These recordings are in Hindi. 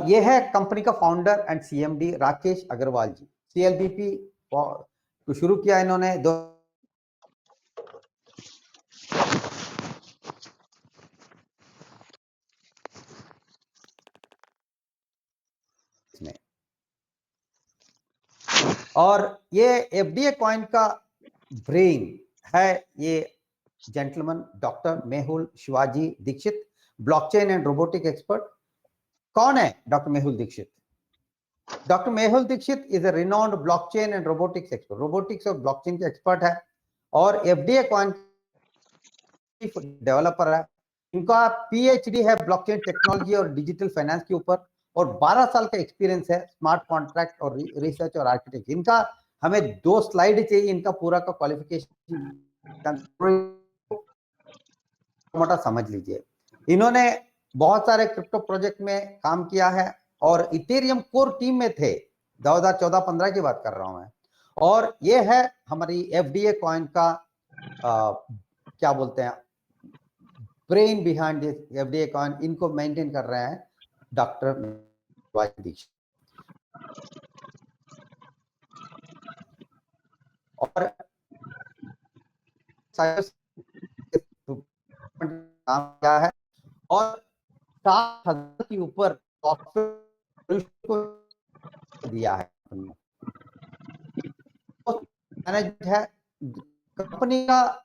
ये है कंपनी का founder and CMD Rakesh Agarwal ji. CLBP तो शुरू किया इन्होंने में, और ये एफडीए कॉइन का ब्रेन है ये gentleman doctor Mehul Shivaji Dikshit, blockchain and robotic expert. कौन है doctor Mehul Dikshit? Doctor Mehul Dikshit is a renowned blockchain and robotics expert, robotics और ब्लॉकचेन के एक्सपर्ट है और एफडीए कॉइन डेवलपर है। इनका पीएचडी है ब्लॉकचेन टेक्नोलॉजी और डिजिटल फाइनेंस के ऊपर और 12 साल का एक्सपीरियंस है स्मार्ट कॉन्ट्रैक्ट और रिसर्च और आर्किटेक्ट। इनका हमें 2 स्लाइड चाहिए, इनका पूरा का क्वालिफिकेशन मोटा समझ लीजिए। इन्होंने बहुत सारे क्रिप्टो प्रोजेक्ट में काम किया है और इथेरियम कोर टीम में थे, 2014-15 की बात कर रहा हूं मैं। और ये है हमारी एफडीए कॉइन का क्या बोलते हैं brain behind this FDA coin. इनको मेंटेन कर रहे हैं डॉक्टर दीक्षित। और काम क्या है और 7,000 के ऊपर सॉफ्टवेयर को दिया है। मैनेज है कंपनी का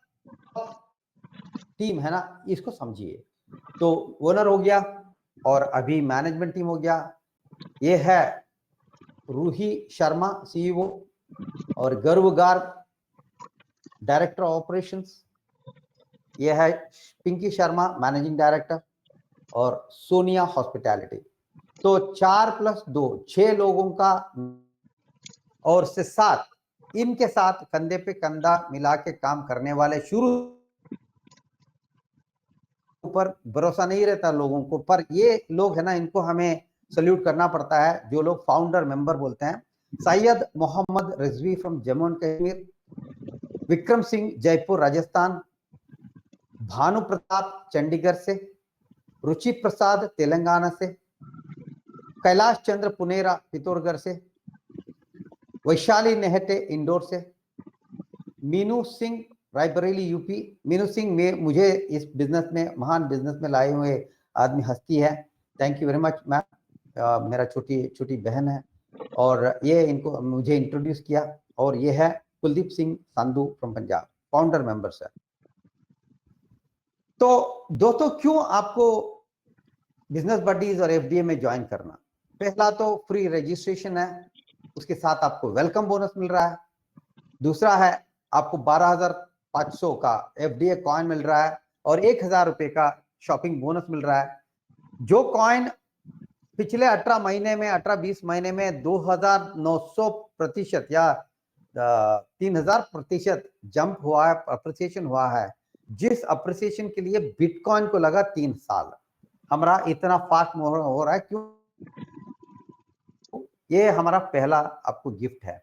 टीम है ना, इसको समझिए। तो ओनर हो गया और अभी मैनेजमेंट टीम हो गया। ये है रूही शर्मा सीईओ और गर्व गार्ग डायरेक्टर ऑपरेशंस। ये है पिंकी शर्मा मैनेजिंग डायरेक्टर और सोनिया हॉस्पिटैलिटी। तो 4+2 6 लोगों का और से 7 इनके साथ कंधे पे कंधा मिला के काम करने वाले। शुरू ऊपर भरोसा नहीं रहता लोगों को, पर ये लोग है ना, इनको हमें सल्यूट करना पड़ता है जो लोग फाउंडर मेंबर बोलते हैं। सैयद मोहम्मद रिजवी फ्रॉम जम्मू एंड कश्मीर, विक्रम सिंह जयपुर राजस्थान, भानु प्रताप चंडीगढ़ से, रुचि प्रसाद तेलंगाना से, कैलाश चंद्र पुनेरा पिथौरगढ़ से, वैशाली नेहटे इंदौर से, मीनू सिंह रायबरेली यूपी। मीनू सिंह में मुझे इस बिजनेस में महान बिजनेस में लाए हुए आदमी हस्ती है। Thank you very much ma'am. मेरा छोटी बहन है और ये इनको मुझे इंट्रोड्यूस किया। और ये है Kuldeep Singh Sandhu from Punjab, founder members है। तो दोस्तों क्यों आपको बिजनेस बडीज और एफडीए में ज्वाइन करना? पहला तो फ्री रजिस्ट्रेशन है, उसके साथ आपको वेलकम बोनस मिल रहा है। दूसरा है आपको 12,500 का एफडीए कॉइन मिल रहा है और 1,000 रुपए का शॉपिंग बोनस मिल रहा है। जो कॉइन पिछले 18-20 महीने में 2,900% या 3,000% जंप हुआ है, अप्रिसिएशन हुआ है। जिस अप्रिसिएशन के लिए बिटकॉइन को लगा 3 साल, हमारा इतना फास्ट हो रहा है क्यों? ये हमारा पहला आपको गिफ्ट है।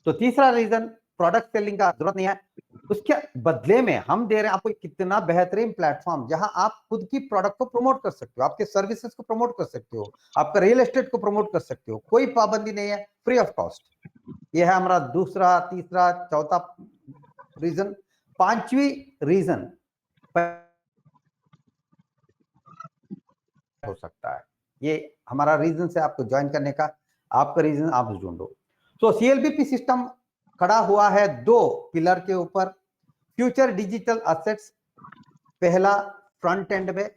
तो तीसरा रीजन, प्रोडक्ट सेलिंग का जरूरत नहीं है, उसके बदले में हम दे रहे हैं आपको कितना बेहतरीन प्लेटफॉर्म जहां आप खुद की प्रोडक्ट को प्रमोट कर सकते हो, आपके सर्विसेज को प्रमोट कर सकते हो, आपका रियल एस्टेट को प्रमोट कर सकते हो। कोई पाबंदी नहीं है, फ्री ऑफ कॉस्ट। यह है हमारा दूसरा, तीसरा, चौथा रीजन। पांचवी रीजन हो सकता है, ये हमारा रीजन से आपको ज्वाइन करने का। आपका रीजन आप ढूंढो। तो सीएलबीपी सिस्टम खड़ा हुआ है 2 पिलर के ऊपर। फ्यूचर डिजिटल असेट्स, पहला फ्रंट एंड में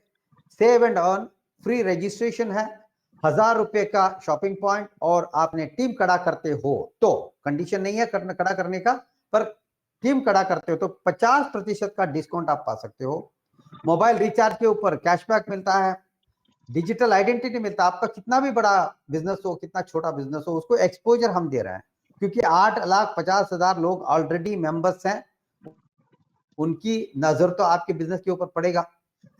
save and earn, free registration है, 1,000 रुपए का शॉपिंग पॉइंट और आपने टीम खड़ा करते हो तो कंडीशन नहीं है खड़ा करने का, पर टीम खड़ा करते हो तो 50% का डिस्काउंट आप पा सकते हो। मोबाइल रिचार्ज के ऊपर कैशबैक मिलता है, डिजिटल आइडेंटिटी मिलता है। आपका कितना भी बड़ा बिजनेस हो, कितना छोटा बिजनेस हो, उसको एक्सपोजर हम दे रहे हैं क्योंकि 8,50,000 लोग ऑलरेडी मेंबर्स हैं, उनकी नजर तो आपके बिजनेस के ऊपर पड़ेगा।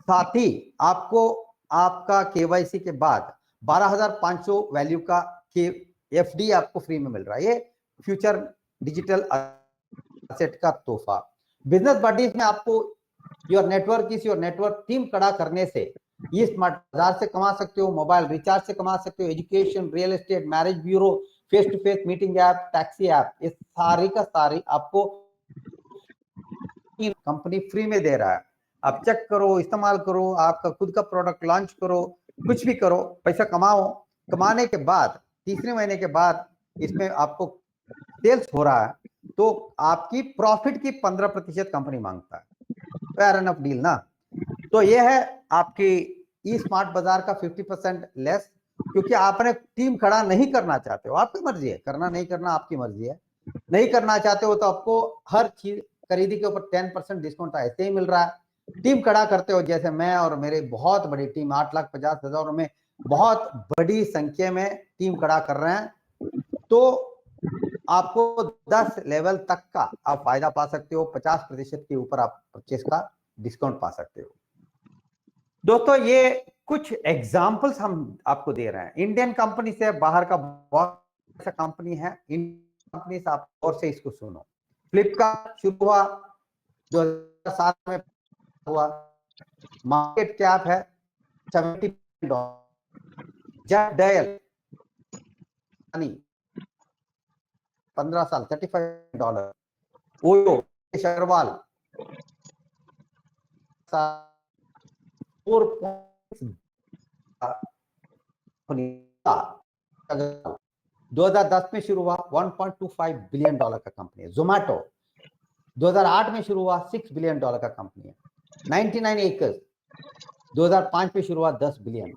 साथ ही आपको आपका केवाईसी के बाद 12,500 वैल्यू का एफडी आपको फ्री में मिल रहा है। ये फ्यूचर डिजिटल एसेट का तोहफा। बिजनेस बडीज में आपको योर नेटवर्क टीम खड़ा करने से ई स्मार्ट बाजार से कमा सकते हो, मोबाइल रिचार्ज से कमा सकते हो, education, real estate, marriage bureau, face to face meeting app, taxi app, ये सारी का सारी आपको कंपनी फ्री में दे रहा है। आप चेक करो, इस्तेमाल करो, आपका खुद का प्रोडक्ट लॉन्च करो, कुछ भी करो, पैसा कमाओ। कमाने के बाद तीसरे महीने के बाद इसमें आपको सेल्स हो रहा है तो आपकी प्रॉफिट की 15% कंपनी मांगता है। फेयर एनफ डील ना। तो ये है आपकी ई स्मार्ट बाजार का 50% लेस, क्योंकि आपने टीम खड़ा नहीं करना चाहते हो, आपकी मर्जी है, करना नहीं करना आपकी मर्जी है। नहीं करना चाहते हो तो आपको हर चीज खरीदी के ऊपर 10% डिस्काउंट ऐसे ही मिल रहा है। टीम खड़ा करते हो, जैसे मैं और मेरे बहुत बड़ी टीम 8,50,000 में बहुत बड़ी संख्या में टीम खड़ा कर रहे हैं, तो आपको 10 लेवल तक का आप फायदा पा सकते हो, 50% के ऊपर आप परचेस का डिस्काउंट पा सकते हो। दोस्तों ये कुछ एग्जांपल्स हम आपको दे रहे हैं। इंडियन कंपनी से बाहर का बहुत सा कंपनी है, इंडियन कंपनी से आप और से इसको सुनो। फ्लिपकार्ट शुरू हुआ 2007 में हुआ, मार्केट कैप है $70। जेफ डायल 15 साल $35। ओयो अग्रवाल 2010 में शुरू हुआ, $1.25 बिलियन का कंपनी है। जोमैटो 2008 में शुरू हुआ, $6 बिलियन का कंपनी है। 99 एकर्स 2005 में शुरू हुआ, $10 बिलियन।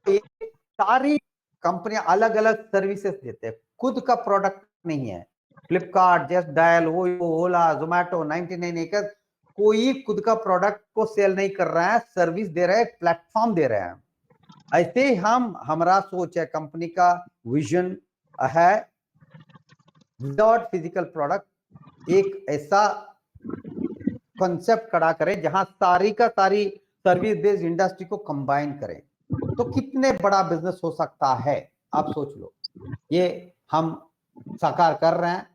सारी कंपनियां अलग अलग सर्विसेज देते हैं, खुद का प्रोडक्ट नहीं है। फ्लिपकार्ट, जस्ट डायल, ओला, जोमैटो, 99 एकर्स कोई खुद का प्रोडक्ट को सेल नहीं कर रहा है, सर्विस दे रहे हैं, प्लेटफॉर्म दे रहे हैं। ऐसे ही हमारा सोच है, कंपनी का विजन है विदाउट फिजिकल प्रोडक्ट एक ऐसा कॉन्सेप्ट खड़ा करें जहां सारी का सारी सर्विस बेस्ड इंडस्ट्री को कंबाइन करें। तो कितने बड़ा बिजनेस हो सकता है, आप सोच लो। ये हम साकार कर रहे हैं।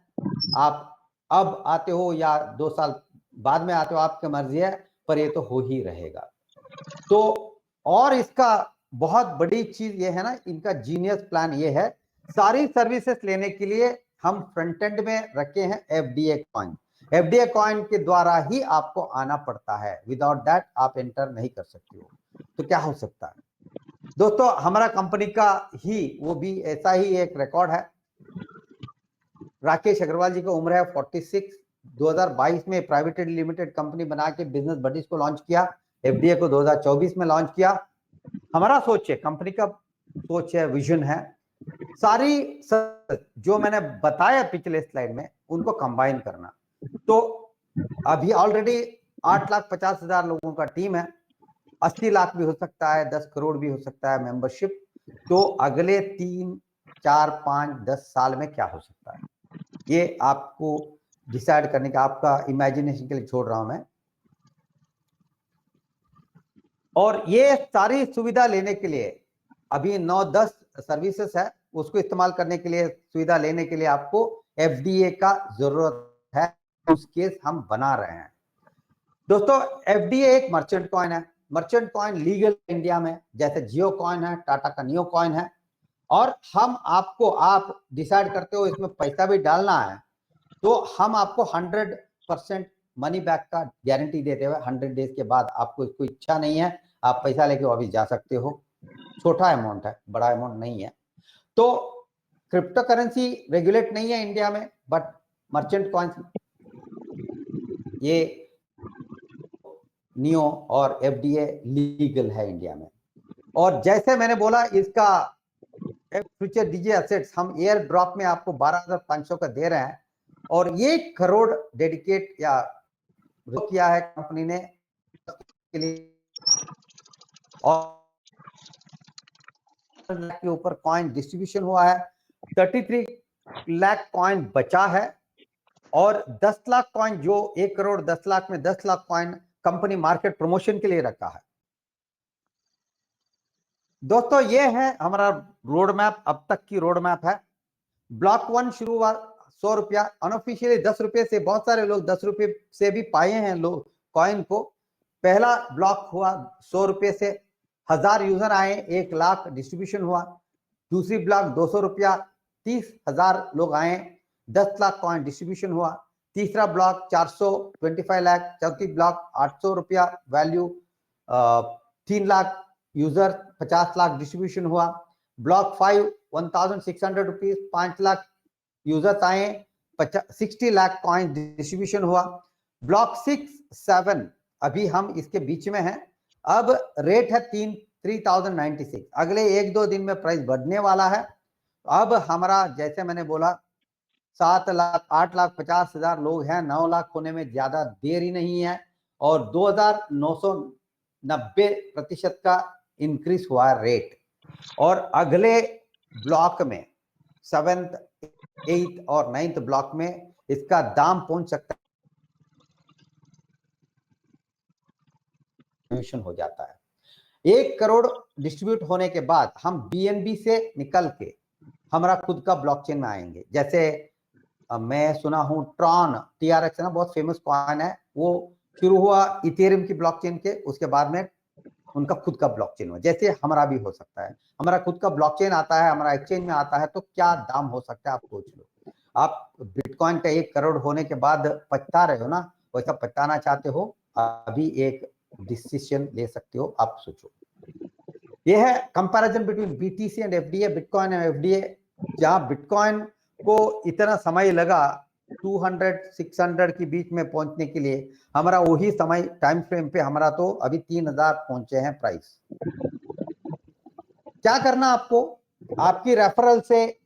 आप अब आते हो या 2 साल बाद में आते हो, आपकी मर्जी है, पर ये तो हो ही रहेगा। तो और इसका बहुत बड़ी चीज ये है ना, इनका जीनियस प्लान ये है, सारी सर्विसेज लेने के लिए हम फ्रंट एंड में रखे हैं एफडीए कॉइन। एफडीए कॉइन के द्वारा ही आपको आना पड़ता है, विदाउट दैट आप एंटर नहीं कर सकते हो। तो क्या हो सकता है दोस्तों, हमारा कंपनी का ही वो भी ऐसा ही एक रिकॉर्ड है। राकेश अग्रवाल जी की उम्र है 46। 2022 में प्राइवेटेड लिमिटेड कंपनी बना के बिजनेस बडीज को लॉन्च किया। एफडीए को 2024 में लॉन्च किया। हमारा सोच है, कंपनी का सोच है, विजन है, सारी जो मैंने बताया पिछले स्लाइड में उनको कंबाइन करना। तो अभी ऑलरेडी 8,50,000 लोगों का टीम है। 80 लाख भी हो सकता है, 10 करोड़ भी हो सकता है मेंबरशिप। तो अगले 3, 4, 5, 10 साल में क्या हो सकता है, ये आपको डिसाइड करने का, आपका इमेजिनेशन के लिए छोड़ रहा हूं मैं। और ये सारी सुविधा लेने के लिए अभी 9-10 सर्विसेज है, उसको इस्तेमाल करने के लिए, सुविधा लेने के लिए आपको एफडीए का जरूरत है। उस केस हम बना रहे हैं। दोस्तों एफडीए एक मर्चेंट कॉइन है। मर्चेंट कॉइन लीगल इंडिया में, जैसे जियो कॉइन है, टाटा का नियो कॉइन है। और हम आपको, आप डिसाइड करते हो इसमें पैसा भी डालना है, तो हम आपको 100% मनी बैक का गारंटी देते हुए 100 डेज के बाद, आपको कोई इच्छा नहीं है आप पैसा लेके अभी जा सकते हो। छोटा अमाउंट है, बड़ा अमाउंट नहीं है। तो क्रिप्टो करेंसी रेगुलेट नहीं है इंडिया में, बट मर्चेंट कॉइन्स ये नियो और एफडीए लीगल है इंडिया में। और जैसे मैंने बोला, इसका फ्यूचर डीजे एसेट्स हम एयर ड्रॉप में आपको 12,500 का दे रहे हैं। और 1 करोड़ डेडिकेट या किया है कंपनी ने के लिए, और के ऊपर कॉइन डिस्ट्रीब्यूशन हुआ है। 33 लाख कॉइन बचा है, और 10 लाख कॉइन, जो 1 करोड़ 10 लाख में 10 lakh coin company market promotion के लिए रखा है। दोस्तों ये है हमारा रोड मैप, अब तक की रोड मैप है। ब्लॉक 1 शुरू हुआ 100 रुपया, अनऑफिशियली 10 रुपये से, बहुत सारे लोग 10 रुपये से भी पाए हैं लोग कॉइन को। पहला ब्लॉक हुआ 100 रुपये से, 1000 यूजर आए, 1 लाख डिस्ट्रीब्यूशन हुआ। दूसरी ब्लॉक 200 रुपया, 30,000 लोग आए, 10 लाख कॉइन डिस्ट्रीब्यूशन हुआ। तीसरा ब्लॉक 400, 25 लाख। चौथी ब्लॉक 800 रुपया value, 3 lakh user, 50 lakh distribution हुआ। ब्लॉक 5 1600 रुपीज, 5 लाख यूजर्स आए, 60 लाख कॉइन डिस्ट्रीब्यूशन हुआ। ब्लॉक 6 7 अभी हम इसके बीच में हैं। अब रेट है 3096। अगले 1-2 दिन में प्राइस बढ़ने वाला है। अब हमारा जैसे मैंने बोला 7 लाख 8 लाख 50,000 लोग हैं, 9 लाख होने में ज्यादा देर ही नहीं है, और 2990% का इंक्रीज हुआ है रेट। और अगले ब्लॉक में 7th 8th और 9th ब्लॉक में इसका दाम पहुंच सकता है, हो जाता है। 1 करोड़ डिस्ट्रीब्यूट होने के बाद हम बीएनबी से निकल के हमारा खुद का ब्लॉकचेन में आएंगे। जैसे मैं सुना हूं ट्रॉन TRX है ना, बहुत फेमस कॉइन है, वो शुरू हुआ इथेरियम की ब्लॉकचेन के, उसके बाद में उनका खुद का ब्लॉकचेन हुआ। जैसे हमारा भी हो सकता है, हमारा खुद का ब्लॉकचेन आता है, हमारा एक्सचेंज में आता है, तो क्या दाम हो सकता है आप सोच लो। आप बिटकॉइन का 1 करोड़ होने के बाद पछता रहे हो ना, वैसा पछताना चाहते हो, अभी एक डिसीजन ले सकते हो, आप सोचो। यह है comparison between BTC and FDA, bitcoin and FDA। जहां बिटकॉइन को इतना समय लगा 200-600 के बीच में पहुंचने के लिए, हमारा वही समय टाइम फ्रेम पे हमारा तो अभी 3000 पहुंचे हैं प्राइस। क्या करना आपको, आपकी रेफरल से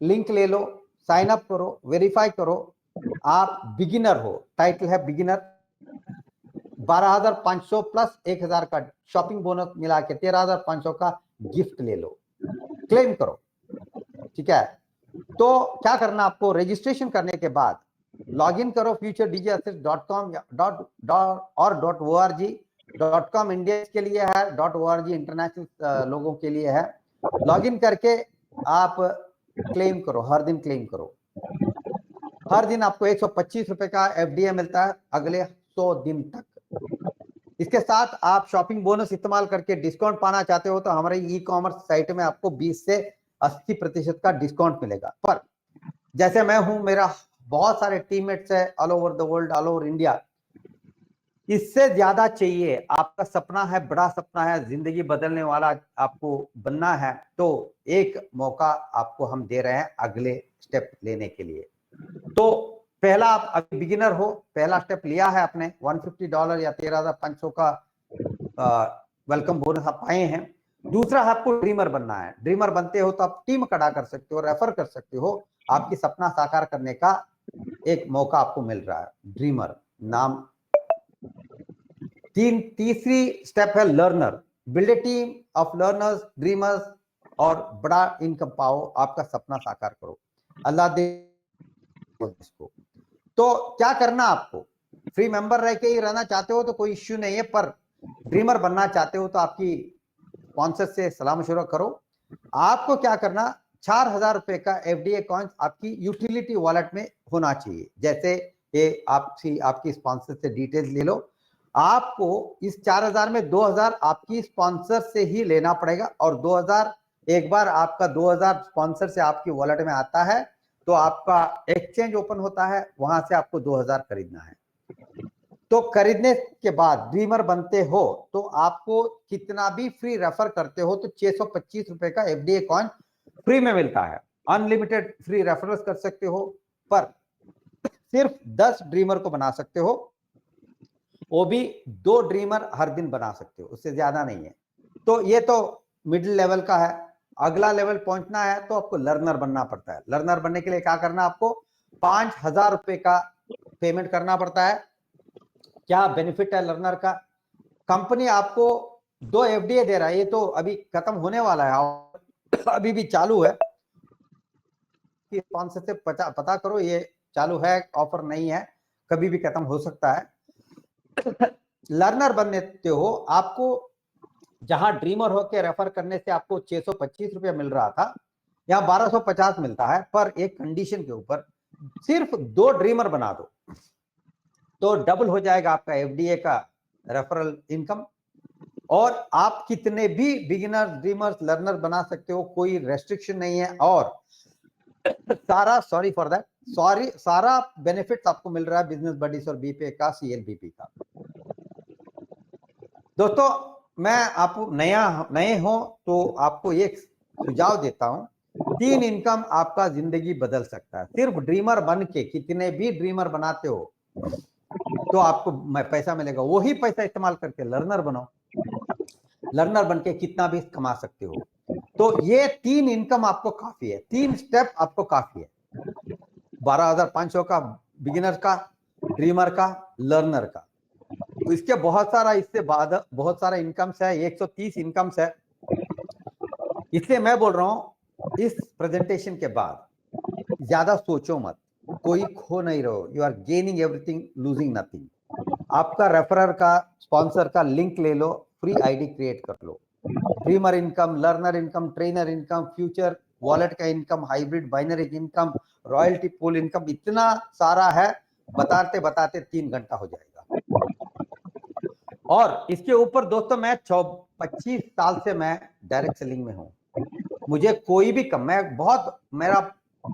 लिंक ले लो, साइन अप करो, वेरीफाई करो। आप बिगिनर हो, टाइटल है बिगिनर, 12,500 प्लस 1,000 का शॉपिंग बोनस मिला के 13,500 का गिफ्ट ले लो, क्लेम करो, ठीक है। तो क्या करना आपको, रजिस्ट्रेशन करने के बाद लॉगिन करो futuredigitassets.com और .org.com इंडिया के लिए है, .org इंटरनेशनल लोगों के लिए है। लॉगिन करके आप क्लेम करो, हर दिन क्लेम करो। हर दिन आपको 125 रुपए का FDA मिलता है अगले 100 दिन तक। इसके साथ आप शॉपिंग बोनस इस्तेमाल करके डिस्काउंट पाना चाहते हो तो हमारे ई-कॉमर्स साइट में आपको 20 से 80% का डिस्काउंट मिलेगा। पर जैसे मैं हूं, मेरा बहुत सारे टीममेट्स है all over the world, all over India, इससे ज्यादा चाहिए। आपका सपना है, बड़ा सपना है, जिंदगी बदलने वाला आपको बनना है, तो एक मौका आपको हम दे रहे हैं अगले स्टेप लेने के लिए। तो पहला, आप अभी बिगिनर हो, पहला स्टेप लिया है आपने, $150 या 13,500 का वेलकम बोनस आप पाए हैं। दूसरा, आपको ड्रीमर बनना है। ड्रीमर बनते हो तो आप टीम खड़ा कर सकते हो, रेफर कर सकते हो, आपकी सपना साकार करने का एक मौका आपको मिल रहा है, ड्रीमर नाम। तीसरी स्टेप है learner. Build a team of learners, dreamers, और बड़ा इनकम पाओ, आपका सपना साकार करो। अल्लाह दे इसको। तो क्या करना आपको, फ्री मेंबर रह के ही रहना चाहते हो तो कोई इश्यू नहीं है, पर ड्रीमर बनना चाहते हो तो आपकी स्पॉन्सर से सलाह मशवरा करो। आपको क्या करना, 4,000 रुपए का FDA कॉइन्स आपकी यूटिलिटी वॉलेट में होना चाहिए। जैसे ये आपकी स्पॉन्सर से डिटेल्स ले लो। आपको इस 4,000 में 2,000 आपकी स्पॉन्सर से ही लेना पड़ेगा, और 2,000 एक बार आपका 2,000 स्पॉन्सर से आपकी वॉलेट में आता है तो आपका एक्सचेंज ओपन होता है, वहां से आपको 2,000 खरीदना है। तो खरीदने के बाद ड्रीमर बनते हो तो आपको कितना भी फ्री रेफर करते हो तो 625 रुपए का FDA कॉइन फ्री में मिलता है। अनलिमिटेड फ्री रेफरल्स कर सकते हो, पर सिर्फ 10 ड्रीमर को बना सकते हो, वो भी 2 ड्रीमर हर दिन बना सकते हो, उससे ज्यादा नहीं है। तो ये तो मिडिल लेवल का है। अगला लेवल पहुंचना है तो आपको लर्नर बनना पड़ता है। लर्नर बनने के लिए क्या करना, आपको 5,000 रुपए का पेमेंट करना पड़ता है। क्या बेनिफिट है लर्नर का, कंपनी आपको 2 FDA दे रहा है, ये तो अभी खत्म होने वाला है और अभी भी चालू है। स्पॉन्सर से पता करो, ये चालू है, ऑफर नहीं है, कभी भी खत्म हो सकता है। लर्नर बनने हो आपको, जहां ड्रीमर होकर रेफर करने से आपको 625 रुपया मिल रहा था, यहाँ 1250 मिलता है, पर एक कंडीशन के ऊपर, सिर्फ 2 ड्रीमर बना दो तो डबल हो जाएगा आपका FDA का रेफरल इनकम, और आप कितने भी बिगिनर्स, ड्रीमर्स, लर्नर बना सकते हो, कोई रेस्ट्रिक्शन नहीं है। और सारा सारा बेनिफिट आपको मिल रहा है बिजनेस बडीज और बीपीए का, सीएलबीपी का। दोस्तों मैं आपको नए हो तो आपको एक सुझाव देता हूं, 3 इनकम आपका जिंदगी बदल सकता है। सिर्फ ड्रीमर बन के, कितने भी ड्रीमर बनाते हो तो आपको पैसा मिलेगा, वही पैसा इस्तेमाल करके लर्नर बनो, लर्नर बन के कितना भी कमा सकते हो। तो ये 3 इनकम आपको काफी है, 3 स्टेप आपको काफी है। 12,500 का बिगिनर का, ड्रीमर का, लर्नर का। इसके बहुत सारा, इससे बाद बहुत सारा इनकम्स है, 130 इनकम्स है। इसलिए मैं बोल रहा हूं इस प्रेजेंटेशन के बाद ज्यादा सोचो मत, कोई खो नहीं रहो, you are gaining everything, losing nothing. आपका रेफरर का, स्पॉन्सर का लिंक ले लो, फ्री आईडी क्रिएट कर लो। Dreamer income, learner income, trainer income, future wallet का income, hybrid binary income, royalty pool income, इतना सारा है, बताते बताते 3 घंटा हो जाएगा। और इसके ऊपर दोस्तों मैं 25 साल से मैं डायरेक्ट सेलिंग में हूं। मुझे कोई भी कम, मेरा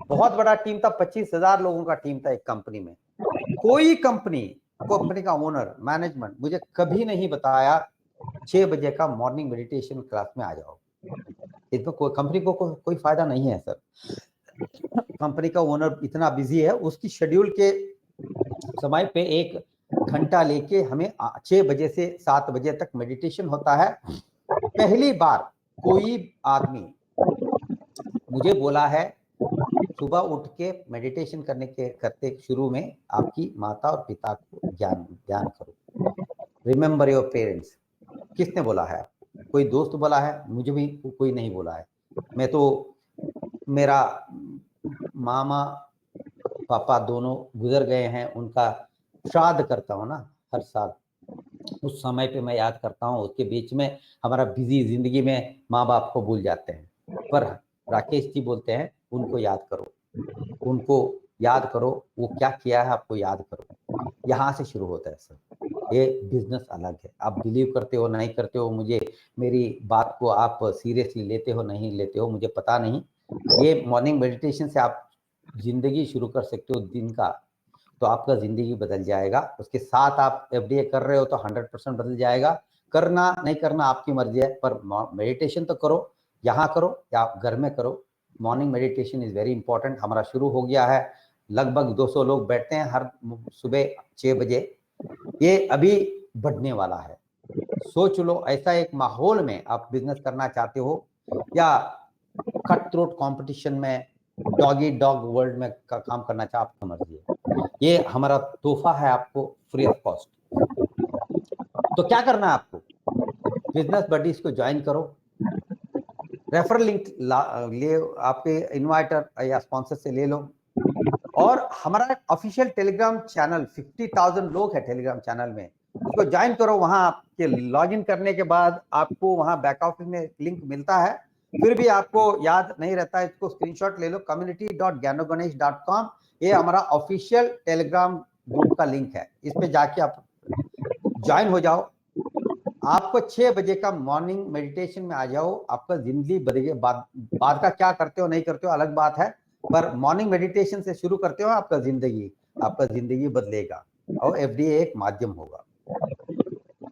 बहुत बड़ा टीम था, 25,000 लोगों का टीम था एक कंपनी में। कोई कंपनी का ओनर, मैनेजमेंट मुझे कभी नहीं बताया 6 बजे का मॉर्निंग मेडिटेशन क्लास में आ जाओ। इसमें कोई कंपनी को कोई फायदा नहीं है सर। कंपनी का ओनर इतना बिजी है, उसकी शेड्यूल के समय पे 1 घंटा लेके हमें 6 बजे से 7 बजे तक मेडिटेशन होता है। पहली बार कोई आदमी मुझे बोला है सुबह उठ के मेडिटेशन करते शुरू में आपकी माता और पिता को ध्यान करो, रिमेंबर योर पेरेंट्स। किसने बोला है? कोई दोस्त बोला है? मुझे भी कोई नहीं बोला है। मैं तो, मेरा मामा पापा दोनों गुजर गए हैं, उनका श्राद्ध करता हूँ ना हर साल, उस समय पे मैं याद करता हूँ। उसके बीच में हमारा बिजी जिंदगी में माँ बाप को भूल जाते हैं, पर राकेश जी बोलते हैं उनको याद करो, उनको याद करो, वो क्या किया है आपको याद करो। यहाँ से शुरू होता है सर। ये बिजनेस अलग है, आप बिलीव करते हो नहीं करते हो, मुझे, मेरी बात को आप सीरियसली लेते हो नहीं लेते हो मुझे पता नहीं। ये मॉर्निंग मेडिटेशन से आप जिंदगी शुरू कर सकते हो दिन का, तो आपका जिंदगी बदल जाएगा। उसके साथ आप एफडीए कर रहे हो तो 100% बदल जाएगा। करना नहीं करना आपकी मर्जी है, पर मेडिटेशन तो करो, यहाँ करो या घर में करो। Morning meditation is very important. हमारा शुरू हो गया है, लगभग 200 लोग बैठते हैं हर सुबह 6 बजे। ये अभी बढ़ने वाला है। सोच लो, ऐसा एक माहौल में आप बिजनेस करना चाहते हो या कट थ्रोट कंपटीशन में, डॉगी डॉग वर्ल्ड में काम करना चाहो, आपकी मर्जी है। ये हमारा तोहफा है आपको, फ्री ऑफ कॉस्ट। तो क्या करना है आपको? बिजनेस बडीज को ज्वाइन करो, रेफरल लिंक ले, आपके इन्वाइटर या स्पॉन्सर से ले लो, और हमारा ऑफिशियल टेलीग्राम चैनल, 50,000 लोग है टेलीग्राम चैनल में, उसको ज्वाइन करो। वहां आपके लॉगिन करने के बाद आपको वहां बैक ऑफिस में लिंक मिलता है, फिर भी आपको याद नहीं रहता है, इसको स्क्रीनशॉट ले लो, community.gyanoganesh.com। ये हमारा ऑफिशियल टेलीग्राम ग्रुप का लिंक है, इस पे जाके आप ज्वाइन हो जाओ। आपको 6 बजे का मॉर्निंग मेडिटेशन में आ जाओ, आपका जिंदगी बदलेगी। बाद का क्या करते हो नहीं करते हो अलग बात है, पर मॉर्निंग मेडिटेशन से शुरू करते हो आपका जिंदगी बदलेगा, और एफडीए एक माध्यम होगा।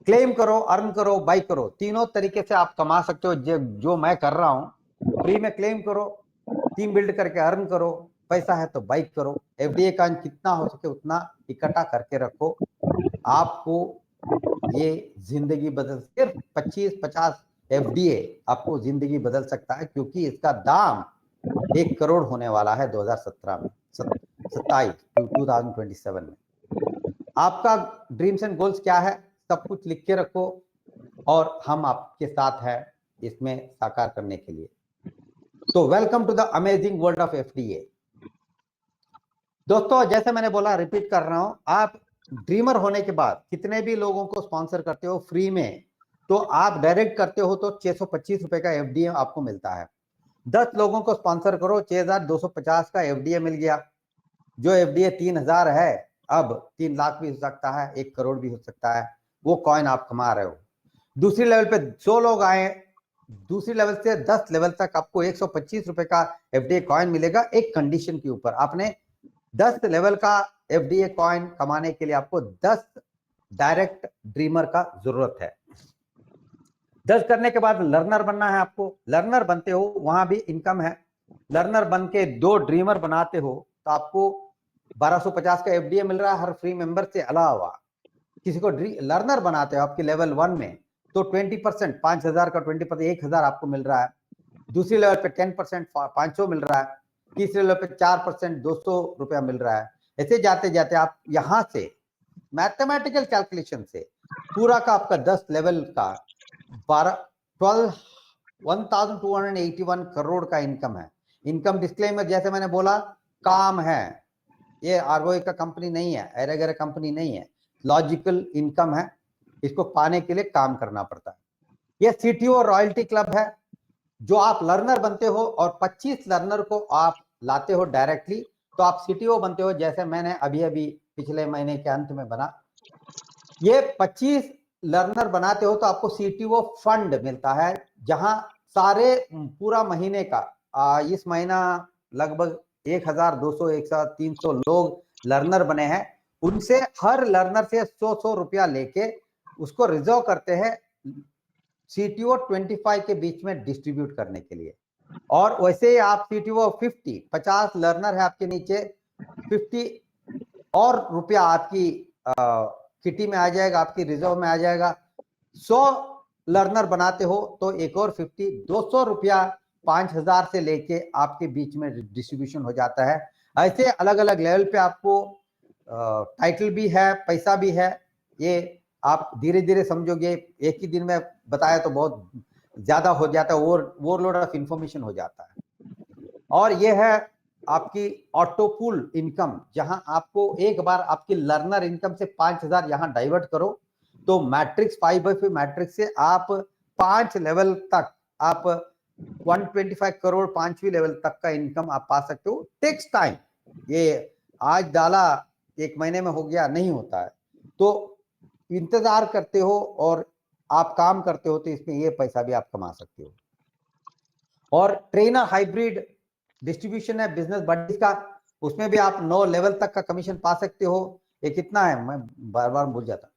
क्लेम करो, अर्न करो, बाई करो, तीनों तरीके से आप कमा सकते हो। जो मैं कर रहा हूं, फ्री में क्लेम करो, टीम बिल्ड करके अर्न करो, पैसा है तो बाइक करो। एफडीए का जितना हो सके उतना इकट्ठा करके रखो, आपको ये जिंदगी बदल, सिर्फ 25-50 एफडीए आपको जिंदगी बदल सकता है, क्योंकि इसका दाम 1 करोड़ होने वाला है 2017 में, 2027 में। आपका ड्रीम्स एंड गोल्स क्या है, सब कुछ लिख के रखो, और हम आपके साथ हैं इसमें साकार करने के लिए। तो welcome to the amazing world of FDA. दोस्तों जैसे मैंने बोला, रिपीट कर रहा हूं, आप ड्रीमर होने के बाद कितने भी लोगों को स्पॉन्सर करते हो फ्री में, तो आप डायरेक्ट करते हो तो 625 रुपए का एफडीए आपको मिलता है। 10 लोगों को स्पॉन्सर करो, 6,250 का एफडीए मिल गया। जो एफडीए 3,000 है, अब 3 लाख भी हो सकता है, 1 करोड़ भी हो सकता है। वो कॉइन आप कमा रहे हो। दूसरी लेवल पे 100 लोग आए, दूसरी लेवल से 10 लेवल तक आपको 125 रुपए का एफडीए कॉइन मिलेगा, एक कंडीशन के ऊपर। आपने 10 लेवल का एफडीए कॉइन कमाने के लिए आपको 10 डायरेक्ट ड्रीमर का जरूरत है। 10 करने के बाद लर्नर बनना है आपको। लर्नर बनते हो वहां भी इनकम है। लर्नर बन के 2 ड्रीमर बनाते हो तो आपको 1250 का एफडीए मिल रहा है हर फ्री मेंबर से अलावा। किसी को लर्नर बनाते हो आपके लेवल 1 में तो 20%, 5000 का 20%, 1000 आपको मिल रहा है। दूसरी लेवल पे 10%, 500 मिल रहा है। तीसरे लेवल पे 4%, 200 रुपया मिल रहा है। ऐसे जाते जाते आप यहां से मैथमेटिकल कैलकुलेशन से पूरा का आपका 10 लेवल का 1281 करोड़ का इनकम है। इनकम डिस्क्लेमर जैसे मैंने बोला, काम है, ये आरओआई का कंपनी नहीं है, एरेगर कंपनी नहीं है, लॉजिकल इनकम है। इसको पाने के लिए काम करना पड़ता है। ये सीटीओ रॉयल्टी क्लब है। जो आप लर्नर बनते हो और 25 लर्नर को आप लाते हो डायरेक्टली तो आप सीटीओ बनते हो। जैसे मैंने अभी अभी पिछले महीने के अंत में बना, ये 25 लर्नर बनाते हो तो आपको सीटीओ फंड मिलता है, जहां सारे पूरा महीने का इस महीना लगभग 1200, 1300 लोग लर्नर बने हैं। उनसे हर लर्नर से 100 रुपया लेके उसको रिजर्व करते हैं सीटीओ 25 के बीच में डिस्ट्रीब्यूट करने के लिए। और वैसे आप सीटीओ 50 लर्नर है आपके नीचे, 50 और रुपया आपकी किटी में आ जाएगा, आपकी रिजर्व में आ जाएगा। 100 लर्नर बनाते हो तो एक और 50, 200 रुपया 5000 से लेके आपके बीच में डिस्ट्रीब्यूशन हो जाता है। ऐसे अलग अलग लेवल पे आपको टाइटल भी है, पैसा भी है। ये आप धीरे धीरे समझोगे, एक ही दिन में बताया तो बहुत ज्यादा हो जाता है, ओवरलोड ऑफ इंफॉर्मेशन हो जाता है। और ये है आपकी ऑटोपुल इनकम, जहां आपको एक बार आपकी लर्नर इनकम से 5000 यहां डाइवर्ट करो तो मैट्रिक्स 5/5 मैट्रिक्स से आप 5 लेवल तक आप 125 करोड़ 5वीं लेवल तक का इनकम आप पा सकते हो। टेक्स टाइम, ये आज डाला 1 महीने में हो गया नहीं होता है, तो इंतजार करते हो और आप काम करते हो तो इसमें ये पैसा भी आप कमा सकते हो। और ट्रेनर हाइब्रिड डिस्ट्रीब्यूशन है बिजनेस बडीज का, उसमें भी आप 9 लेवल तक का कमीशन पा सकते हो। ये कितना है मैं बार बार भूल जाता,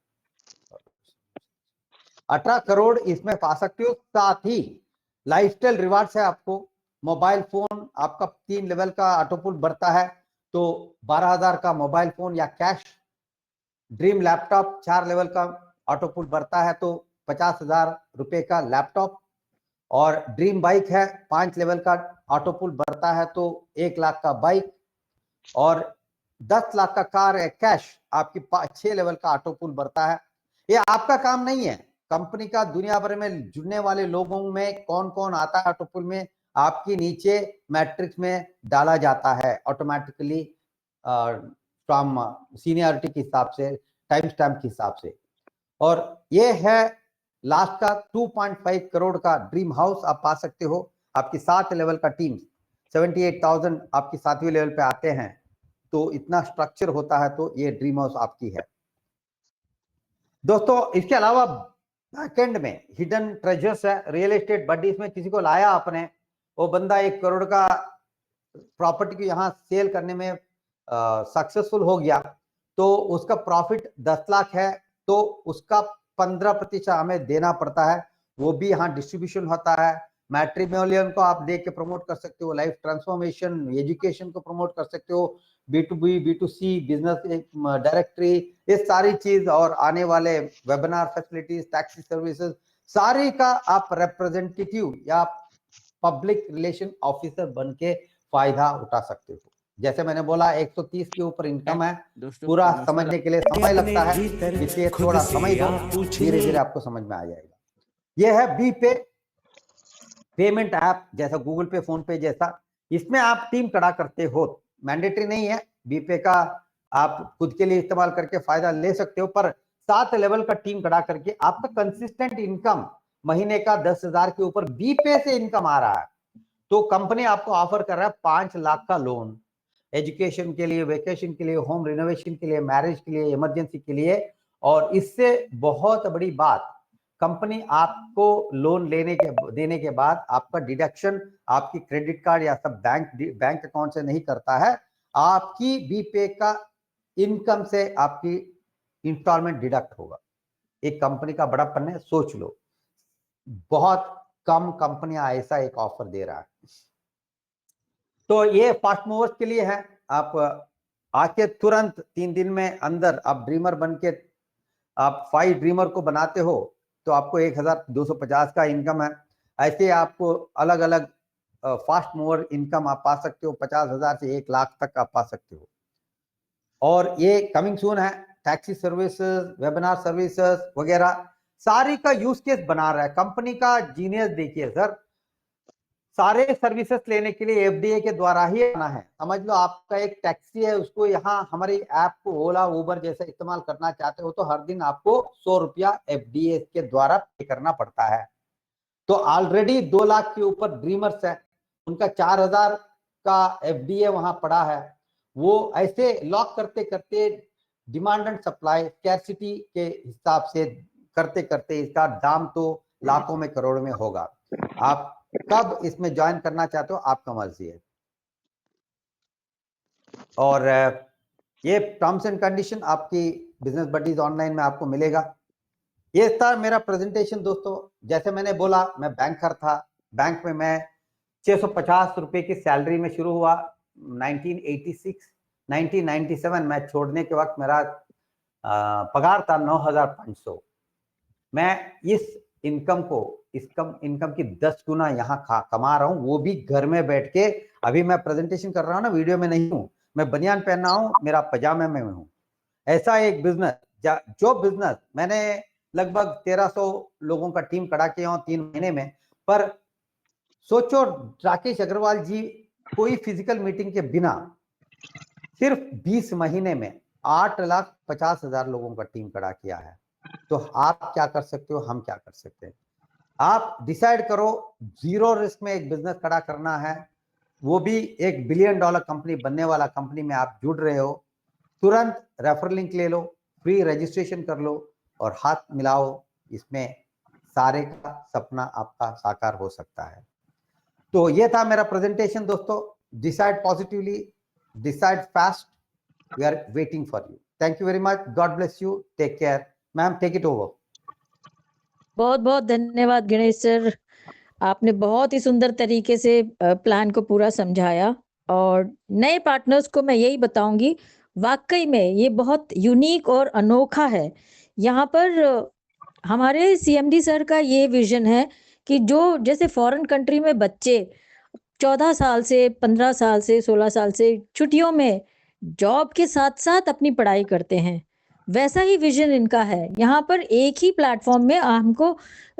18 करोड़ इसमें पा सकते हो। साथ ही लाइफस्टाइल रिवार्ड्स है आपको। मोबाइल फोन आपका 3 लेवल का ऑटोपुल बढ़ता है तो 12000 का मोबाइल फोन या कैश। ड्रीम लैपटॉप 4 लेवल का ऑटोपुल बढ़ता है तो 50,000 रुपए का लैपटॉप। और ड्रीम बाइक है 5 लेवल का ऑटोपुल बढ़ता है तो 1 लाख का बाइक। और 10 लाख का कार है कैश, आपकी 6 लेवल का ऑटोपुल बढ़ता है। ये आपका काम नहीं है, कंपनी का दुनिया भर में जुड़ने वाले लोगों में कौन कौन आता है ऑटोपुल में, आपकी नीचे मैट्रिक्स में डाला जाता है ऑटोमेटिकली फ्रॉम सीनियरिटी के हिसाब से, टाइम स्टैम्प के हिसाब से। और ये है लास्ट का 2.5 करोड़ का ड्रीम हाउस आप पा सकते हो। आपकी 7 लेवल का टीम 78,000 आपकी 7वीं लेवल पे आते हैं तो इतना स्ट्रक्चर होता है, तो ये ड्रीम हाउस आपकी है दोस्तों। इसके अलावा बैकएंड में हिडन ट्रेजर्स है, रियल एस्टेट बडीज में किसी को लाया आपने, वो बंदा 1 करोड़ का प्रॉपर्टी को यहाँ सेल करने में सक्सेसफुल हो गया तो उसका प्रॉफिट 10 लाख है तो उसका 15% हमें देना पड़ता है, वो भी यहाँ डिस्ट्रीब्यूशन होता है। मैट्रिमोनियल को आप देख के प्रमोट कर सकते हो, लाइफ ट्रांसफॉर्मेशन, एजुकेशन को प्रमोट कर सकते हो, B2B, B2C बिजनेस डायरेक्टरी, ये सारी चीज और आने वाले वेबिनार फैसिलिटीज, टैक्सी सर्विसेज, सारी का आप रिप्रेजेंटेटिव या पब्लिक रिलेशन ऑफिसर बन के फायदा उठा सकते हो। जैसे मैंने बोला 130 के ऊपर इनकम है, पूरा समझने के लिए समय लगता है, इसलिए थोड़ा समय दो, धीरे धीरे आपको समझ में आ जाएगा। यह है बी पे पेमेंट ऐप, जैसा गूगल पे, फोन पे जैसा। इसमें आप टीम खड़ा करते हो, मैंडेटरी नहीं है, बीपे का आप खुद के लिए इस्तेमाल करके फायदा ले सकते हो, पर 7 लेवल का टीम खड़ा करके आपका कंसिस्टेंट इनकम महीने का 10,000 के ऊपर बीपे से इनकम आ रहा है तो कंपनी आपको ऑफर कर रहा है 5 लाख का लोन, एजुकेशन के लिए, वेकेशन के लिए, होम रिनोवेशन के लिए, मैरिज के लिए, इमरजेंसी के लिए। और इससे बहुत बड़ी बात, कंपनी आपको लोन देने के बाद आपका डिडक्शन आपकी क्रेडिट कार्ड या सब बैंक अकाउंट से नहीं करता है, आपकी बीपे का इनकम से आपकी इंस्टॉलमेंट डिडक्ट होगा। एक कंपनी का बड़ापन है, सोच लो। बहुत कम कंपनियां ऐसा एक ऑफर दे रहा है। तो ये फास्ट मूवर्स के लिए है। आप आके तुरंत 3 दिन में अंदर आप ड्रीमर बन के आप 5 ड्रीमर को बनाते हो तो आपको 1250 का इनकम है। ऐसे आपको अलग अलग फास्ट मूवर इनकम आप पा सकते हो, 50,000 से 1 लाख तक आप पा सकते हो। और ये कमिंग सून है। टैक्सी सर्विसेज, वेबिनार सर्विसेज वगैरह सारी का यूज केस बना रहा है कंपनी का। जीनियस देखिए सर, सारे सर्विसेज लेने के लिए एफडीए के द्वारा ही आना है। समझ लो आपका एक टैक्सी है, उसको यहाँ हमारी ऐप को ओला उबर जैसे इस्तेमाल करना चाहते हो तो हर दिन आपको 100 रुपया एफडीए के द्वारा पे करना पड़ता है। तो ऑलरेडी 2 लाख के ऊपर ड्रीमर्स है, उनका 4,000 का एफडीए वहां पड़ा है। वो ऐसे लॉक करते करते डिमांड एंड सप्लाई स्कैर्सिटी के हिसाब से करते करते इसका दाम तो लाखों में करोड़ में होगा। आप कब इसमें ज्वाइन करना चाहते हो आपका मर्जी है। और ये टर्म्स एंड कंडीशन आपकी बिजनेस बडीज ऑनलाइन में आपको मिलेगा। ये था मेरा प्रेजेंटेशन दोस्तों। जैसे मैंने बोला, मैं बैंकर था। बैंक में मैं 650 रुपए की सैलरी में शुरू हुआ 1986। 1997 मैं छोड़ने के वक्त मेरा पगार था 9,500। मैं इस इनकम की 10 गुना यहाँ कमा रहा हूँ, वो भी घर में बैठ के। अभी मैं प्रेजेंटेशन कर रहा हूँ ना, वीडियो में नहीं हूँ, मैं बनियान पहना हूँ, मेरा पजामे में हूँ। ऐसा एक बिजनेस, जो बिजनेस मैंने लगभग 1300 लोगों का टीम खड़ा किया हूँ 3 महीने में। पर सोचो राकेश अग्रवाल जी कोई फिजिकल मीटिंग के बिना सिर्फ 20 महीने में 8,50,000 लोगों का टीम खड़ा किया है। तो आप क्या कर सकते हो, हम क्या कर सकते हैं? आप डिसाइड करो। जीरो रिस्क में एक बिजनेस खड़ा करना है, वो भी $1 बिलियन कंपनी बनने वाला कंपनी में आप जुड़ रहे हो। तुरंत रेफर लिंक ले लो, फ्री रजिस्ट्रेशन कर लो और हाथ मिलाओ। इसमें सारे का सपना आपका साकार हो सकता है। तो ये था मेरा प्रेजेंटेशन दोस्तों। Decide positively, decide fast, we are waiting for you. Thank you very much, God bless you, take care. Ma'am take it over. बहुत बहुत धन्यवाद गणेश सर, आपने बहुत ही सुंदर तरीके से प्लान को पूरा समझाया। और नए पार्टनर्स को मैं यही बताऊंगी, वाकई में ये बहुत यूनिक और अनोखा है। यहाँ पर हमारे सीएमडी सर का ये विजन है कि जो जैसे फॉरेन कंट्री में बच्चे 14 साल से, 15 साल से, 16 साल से छुट्टियों में जॉब के साथ साथ अपनी पढ़ाई करते हैं, वैसा ही विजन इनका है। यहाँ पर एक ही प्लेटफॉर्म में हमको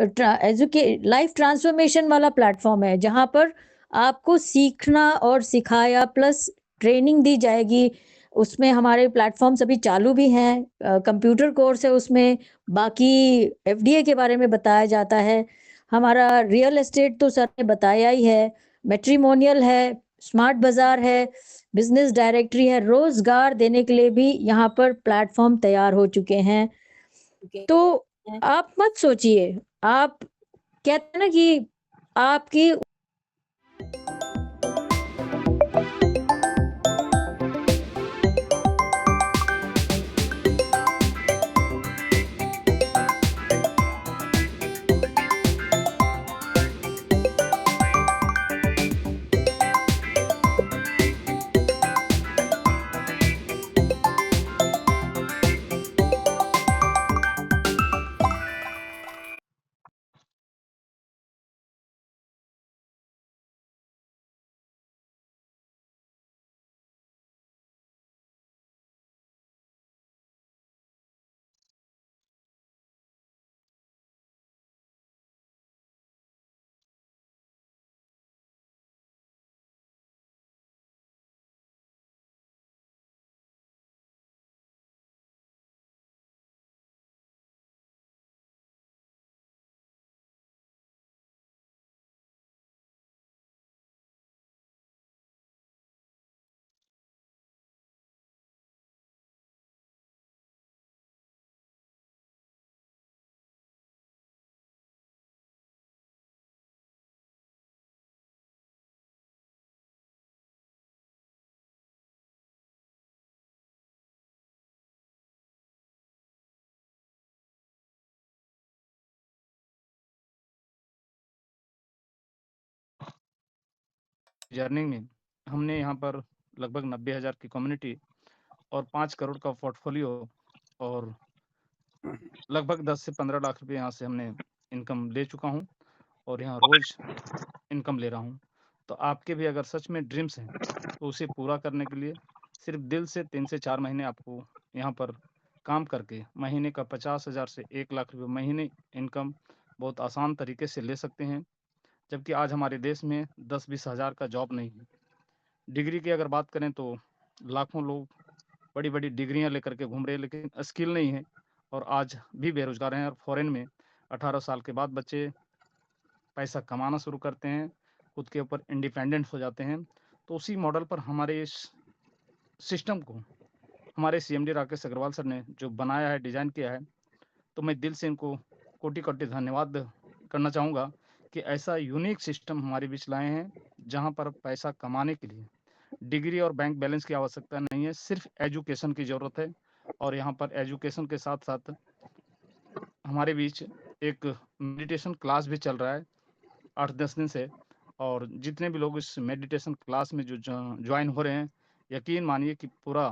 लाइफ ट्रांसफॉर्मेशन वाला प्लेटफॉर्म है, जहाँ पर आपको सीखना और सिखाया प्लस ट्रेनिंग दी जाएगी। उसमें हमारे प्लेटफॉर्म्स अभी चालू भी हैं, कंप्यूटर कोर्स है उसमें, बाकी एफडीए के बारे में बताया जाता है। हमारा रियल एस्टेट तो सर ने बताया ही है, मैट्रिमोनियल है, स्मार्ट बाजार है, बिजनेस डायरेक्टरी है, रोजगार देने के लिए भी यहाँ पर प्लेटफॉर्म तैयार हो चुके हैं। तो आप मत सोचिए, आप कहते हैं ना कि आपकी जर्नी में हमने यहाँ पर लगभग 90,000 की कम्युनिटी और 5 करोड़ का पोर्टफोलियो और लगभग 10 से 15 लाख रुपए यहाँ से हमने इनकम ले चुका हूँ और यहाँ रोज़ इनकम ले रहा हूँ। तो आपके भी अगर सच में ड्रीम्स हैं, तो उसे पूरा करने के लिए सिर्फ़ दिल से 3 से 4 महीने आपको यहाँ पर काम करके महीने का 50,000 से 1 लाख रुपए महीने इनकम बहुत आसान तरीके से ले सकते हैं। जबकि आज हमारे देश में 10-20 हज़ार का जॉब नहीं है। डिग्री की अगर बात करें तो लाखों लोग बड़ी-बड़ी डिग्रियाँ लेकर के घूम रहे हैं, लेकिन स्किल नहीं है और आज भी बेरोज़गार हैं और फ़ॉरेन में 18 साल के बाद बच्चे पैसा कमाना शुरू करते हैं, खुद के ऊपर इंडिपेंडेंट हो जाते हैं। तो उसी मॉडल पर हमारे इस सिस्टम को हमारे सीएमडी राकेश अग्रवाल सर ने जो बनाया है, डिज़ाइन किया है, तो मैं दिल से इनको कोटि-कोटि धन्यवाद करना चाहूँगा कि ऐसा यूनिक सिस्टम हमारे बीच लाए हैं, जहाँ पर पैसा कमाने के लिए डिग्री और बैंक बैलेंस की आवश्यकता नहीं है, सिर्फ़ एजुकेशन की ज़रूरत है। और यहाँ पर एजुकेशन के साथ-साथ हमारे बीच एक मेडिटेशन क्लास भी चल रहा है 8-10 दिन से और जितने भी लोग इस मेडिटेशन क्लास में जो जॉइन हो रहे हैं, यकीन मानिए कि पूरा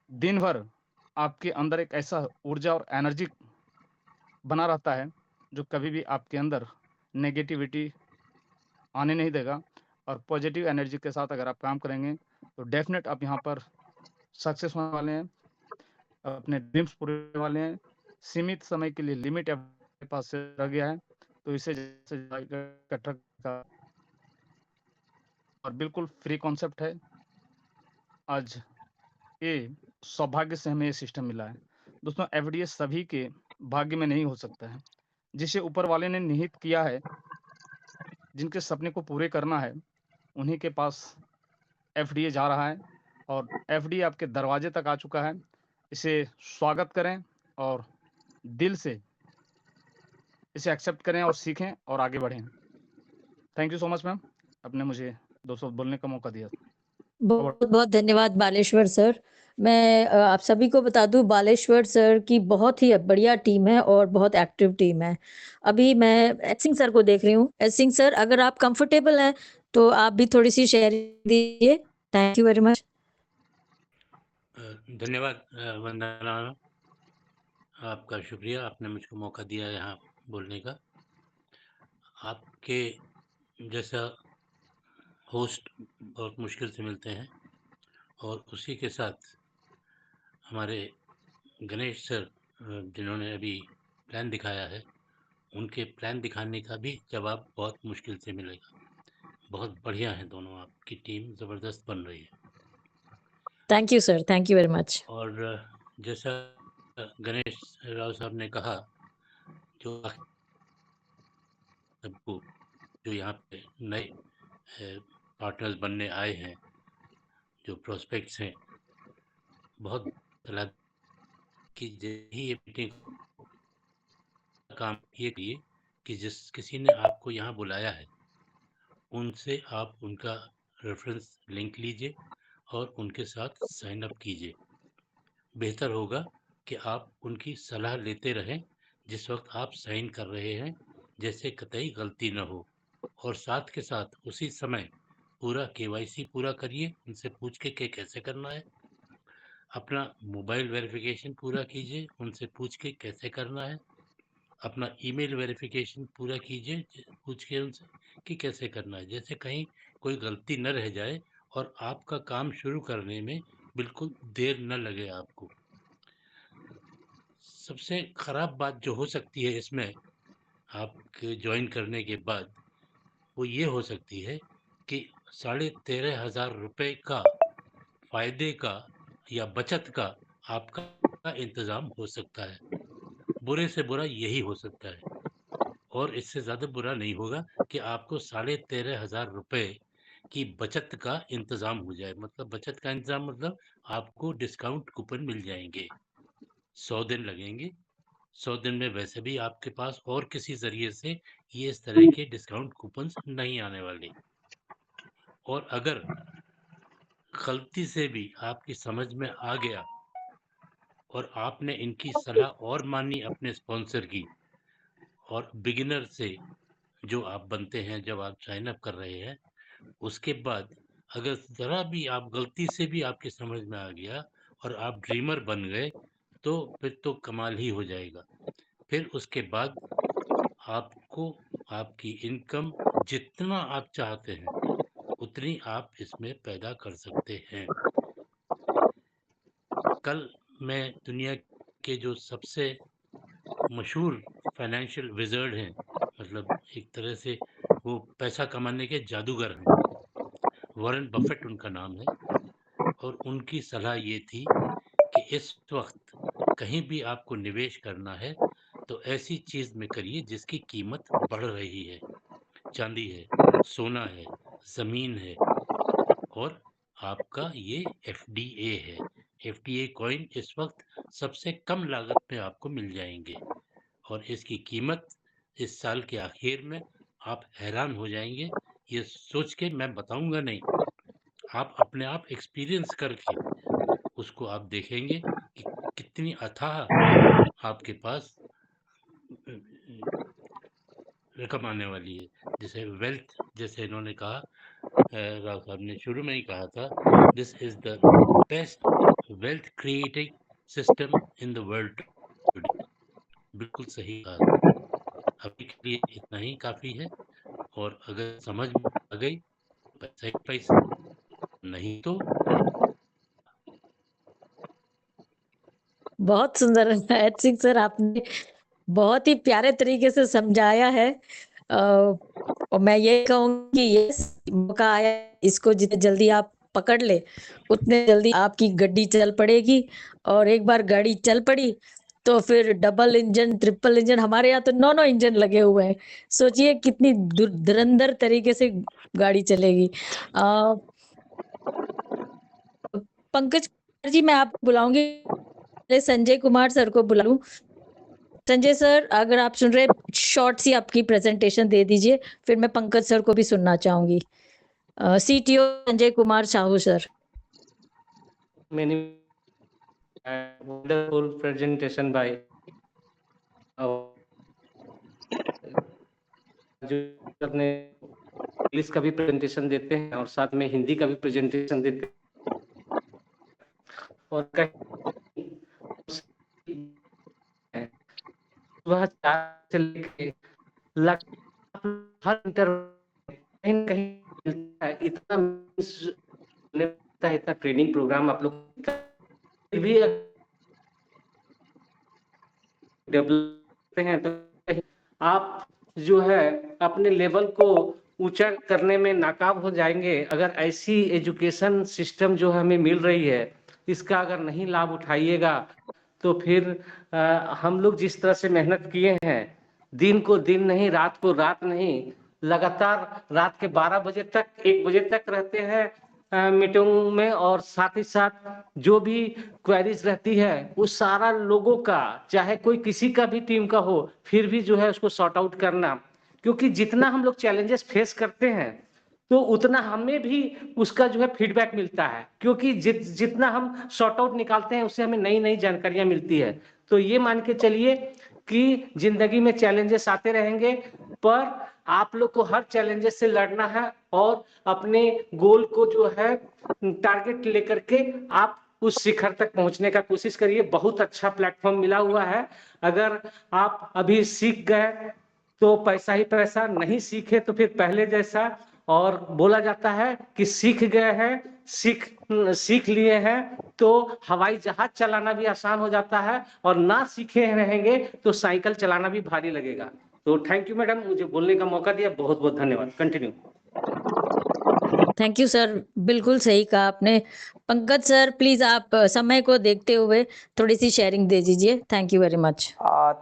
दिन भर आपके अंदर एक ऐसा ऊर्जा और एनर्जी बना रहता है, जो कभी भी आपके अंदर नेगेटिविटी आने नहीं देगा और पॉजिटिव एनर्जी के साथ अगर आप काम करेंगे, तो डेफ़िनेट आप यहाँ पर सक्सेस होने वाले हैं, अपने ड्रीम्स पूरे होने वाले हैं। सीमित समय के लिए लिमिट आपके पास से रह गया है, तो इसे जैसे इकट्ठा का और बिल्कुल फ्री कॉन्सेप्ट है। आज ये सौभाग्य से हमें ये सिस्टम मिला है। दोस्तों एफडीएस सभी के भाग्य में नहीं हो सकता है। जिसे ऊपर वाले ने निहित किया है, जिनके सपने को पूरे करना है, उन्हीं के पास एफडीए जा रहा है और एफडीए आपके दरवाजे तक आ चुका है। इसे स्वागत करें और दिल से इसे एक्सेप्ट करें और सीखें और आगे बढ़ें। Thank you so much ma'am, आपने मुझे 2 शब्द बोलने का मौका दिया। ओवर। बहुत-बहुत धन्यवाद बालेश्वर सर। मैं आप सभी को बता दूँ बालेश्वर सर की बहुत ही बढ़िया टीम है और बहुत एक्टिव टीम है। अभी मैं एस सिंह सर को देख रही हूँ। एस सिंह सर अगर आप कंफर्टेबल हैं, तो आप भी थोड़ी-सी शेयरिंग दीजिए। Thank you very much. धन्यवाद वंदना, आपका शुक्रिया, आपने मुझको मौका दिया यहाँ बोलने का। आपके जैसा होस्ट बहुत मुश्किल से मिलते हैं और उसी के साथ हमारे गणेश सर जिन्होंने अभी प्लान दिखाया है, उनके प्लान दिखाने का भी जवाब बहुत मुश्किल से मिलेगा। बहुत बढ़िया है दोनों, आपकी टीम ज़बरदस्त बन रही है। Thank you sir, thank you very much. और जैसा गणेश राव साहब ने कहा, जो सबको जो यहाँ पे नए पार्टनर्स बनने आए हैं, जो प्रोस्पेक्ट्स हैं, बहुत सलाह कि यही मीटिंग काम ये किए कि जिस किसी ने आपको यहाँ बुलाया है, उनसे आप उनका रेफरेंस लिंक लीजिए और उनके साथ साइन अप कीजिए। बेहतर होगा कि आप उनकी सलाह लेते रहें जिस वक्त आप साइन कर रहे हैं, जैसे कतई गलती न हो। और साथ के साथ उसी समय पूरा केवाईसी पूरा करिए, उनसे पूछ के कैसे करना है। अपना मोबाइल वेरिफिकेशन पूरा कीजिए, उनसे पूछ के कैसे करना है। अपना ईमेल वेरिफिकेशन पूरा कीजिए, पूछ के उनसे कि कैसे करना है, जैसे कहीं कोई गलती न रह जाए और आपका काम शुरू करने में बिल्कुल देर न लगे आपको। सबसे ख़राब बात जो हो सकती है इसमें आपके ज्वाइन करने के बाद, वो ये हो सकती है कि 13,500 रुपए का फ़ायदे का या बचत का आपका इंतज़ाम हो सकता है। बुरे से बुरा यही हो सकता है और इससे ज़्यादा बुरा नहीं होगा कि आपको 13,500 रुपए की बचत का इंतज़ाम हो जाए। मतलब बचत का इंतज़ाम मतलब आपको डिस्काउंट कूपन मिल जाएँगे। 100 दिन लगेंगे। 100 दिन में वैसे भी आपके पास और किसी ज़रिए से ये इस तरह के डिस्काउंट कूपन्स नहीं आने वाले। और अगर गलती से भी आपकी समझ में आ गया और आपने इनकी सलाह और मानी अपने स्पॉन्सर की और बिगिनर से जो आप बनते हैं जब आप साइन अप कर रहे हैं, उसके बाद अगर ज़रा भी आप गलती से भी आपकी समझ में आ गया और आप ड्रीमर बन गए, तो फिर तो कमाल ही हो जाएगा। फिर उसके बाद आपको आपकी इनकम जितना आप चाहते हैं, उतनी आप इसमें पैदा कर सकते हैं। कल मैं दुनिया के जो सबसे मशहूर फाइनेंशियल विज़र्ड हैं, मतलब एक तरह से वो पैसा कमाने के जादूगर हैं, वॉरेन बफेट उनका नाम है, और उनकी सलाह ये थी कि इस वक़्त कहीं भी आपको निवेश करना है, तो ऐसी चीज़ में करिए जिसकी कीमत बढ़ रही है। चाँदी है, सोना है, ज़मीन है, और आपका ये एफडीए है। एफडीए कॉइन इस वक़्त सबसे कम लागत में आपको मिल जाएँगे, और इसकी कीमत इस साल के आखिर में आप हैरान हो जाएँगे। ये सोच के मैं बताऊँगा नहीं, आप अपने आप एक्सपीरियंस करके उसको आप देखेंगे कि कितनी अथाह आपके पास रकम आने वाली है। जैसे वेल्थ, जैसे इन्होंने कहा, राव साहब ने शुरू में ही कहा था, this is the best wealth creating system in the world today. बिल्कुल सही कहा। अभी के लिए इतना ही काफी है, और अगर समझ में आ गई पैसा ही पैसा, नहीं तो बहुत सुंदर है सिंह सर, आपने बहुत ही प्यारे तरीके से समझाया है। और मैं ये कहूँगी कि ये मौका आया, इसको जितने जल्दी आप पकड़ ले उतने जल्दी आपकी गड्डी चल पड़ेगी। और एक बार गाड़ी चल पड़ी तो फिर डबल इंजन, ट्रिपल इंजन, हमारे यहाँ तो 9 इंजन लगे हुए हैं। सोचिए कितनी धुरंधर तरीके से गाड़ी चलेगी। अ, पंकज जी, मैं आपको बुलाऊंगी, संजय कुमार सर को बुला लूं। संजय सर, अगर आप सुन रहे, शॉर्ट सी आपकी प्रेजेंटेशन दे दीजिए, फिर मैं पंकज सर को भी सुनना चाहूंगी। CTO Sanjay Kumar Sahu sir. Many wonderful presentation by जो अपने इंग्लिश का भी प्रेजेंटेशन देते हैं और साथ में हिंदी का भी प्रेजेंटेशन देते हैं, और कहीं वह 4 से लेके हर इंटर कहीं न कहीं मिलता है। इतना ट्रेनिंग प्रोग्राम आप लोग भी डेवलप हैं, तो कहीं आप जो है अपने लेवल को ऊंचा करने में नाकाम हो जाएंगे। अगर ऐसी एजुकेशन सिस्टम जो हमें मिल रही है, इसका अगर नहीं लाभ उठाइएगा, तो फिर हम लोग जिस तरह से मेहनत किए हैं, दिन को दिन नहीं, रात को रात नहीं, लगातार रात के 12 बजे तक, 1 बजे तक रहते हैं मीटिंग में, और साथ ही साथ जो भी क्वेरीज रहती है वो सारा लोगों का, चाहे कोई किसी का भी टीम का हो, फिर भी जो है उसको सॉर्ट आउट करना। क्योंकि जितना हम लोग चैलेंजेस फेस करते हैं, तो उतना हमें भी उसका जो है फीडबैक मिलता है, क्योंकि जितना हम सॉर्ट आउट निकालते हैं उससे हमें नई नई जानकारियां मिलती है। तो ये मान के चलिए कि जिंदगी में चैलेंजेस आते रहेंगे, पर आप लोग को हर चैलेंजेस से लड़ना है, और अपने गोल को जो है टारगेट लेकर के आप उस शिखर तक पहुंचने का कोशिश करिए। बहुत अच्छा प्लेटफॉर्म मिला हुआ है। अगर आप अभी सीख गए तो पैसा ही पैसा, नहीं सीखे तो फिर पहले जैसा। और बोला जाता है कि सीख गए हैं, सीख लिए हैं तो हवाई जहाज चलाना भी आसान हो जाता है, और ना सीखे रहेंगे तो साइकिल चलाना भी भारी लगेगा। तो थैंक यू मैडम, मुझे बोलने का मौका दिया, बहुत बहुत धन्यवाद। कंटिन्यू। थैंक यू सर, बिल्कुल सही कहा आपने। पंकज सर, प्लीज आप समय को देखते हुए थोड़ी सी शेयरिंग दे दीजिए। Thank you very much.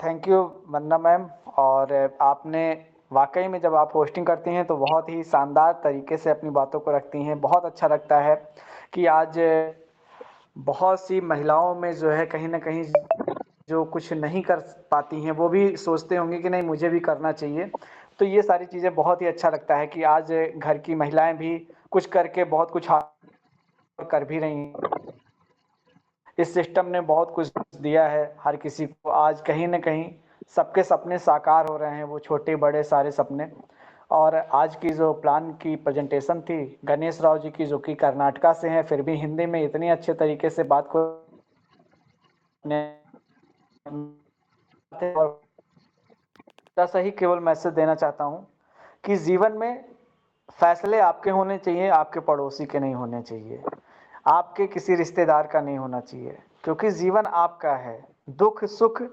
Thank you Vandana ma'am. और आपने वाकई में जब आप होस्टिंग करती हैं तो बहुत ही शानदार तरीके से अपनी बातों को रखती हैं। बहुत अच्छा लगता है कि आज बहुत सी महिलाओं में जो है कहीं ना कहीं जो कुछ नहीं कर पाती हैं वो भी सोचते होंगे कि नहीं मुझे भी करना चाहिए। तो ये सारी चीज़ें बहुत ही अच्छा लगता है कि आज घर की महिलाएं भी कुछ करके बहुत कुछ कर भी रही हैं। इस सिस्टम ने बहुत कुछ दिया है हर किसी को। आज कहीं ना कहीं सबके सपने साकार हो रहे हैं, वो छोटे बड़े सारे सपने। और आज की जो प्लान की प्रेजेंटेशन थी गणेश राव जी की, जो कि कर्नाटका से हैं, फिर भी हिंदी में इतनी अच्छे तरीके से बात को सही केवल मैसेज देना चाहता हूं कि जीवन में फैसले आपके होने चाहिए, आपके पड़ोसी के नहीं होने चाहिए, आपके किसी रिश्तेदार का नहीं होना चाहिए, क्योंकि जीवन आपका है। दुख सुख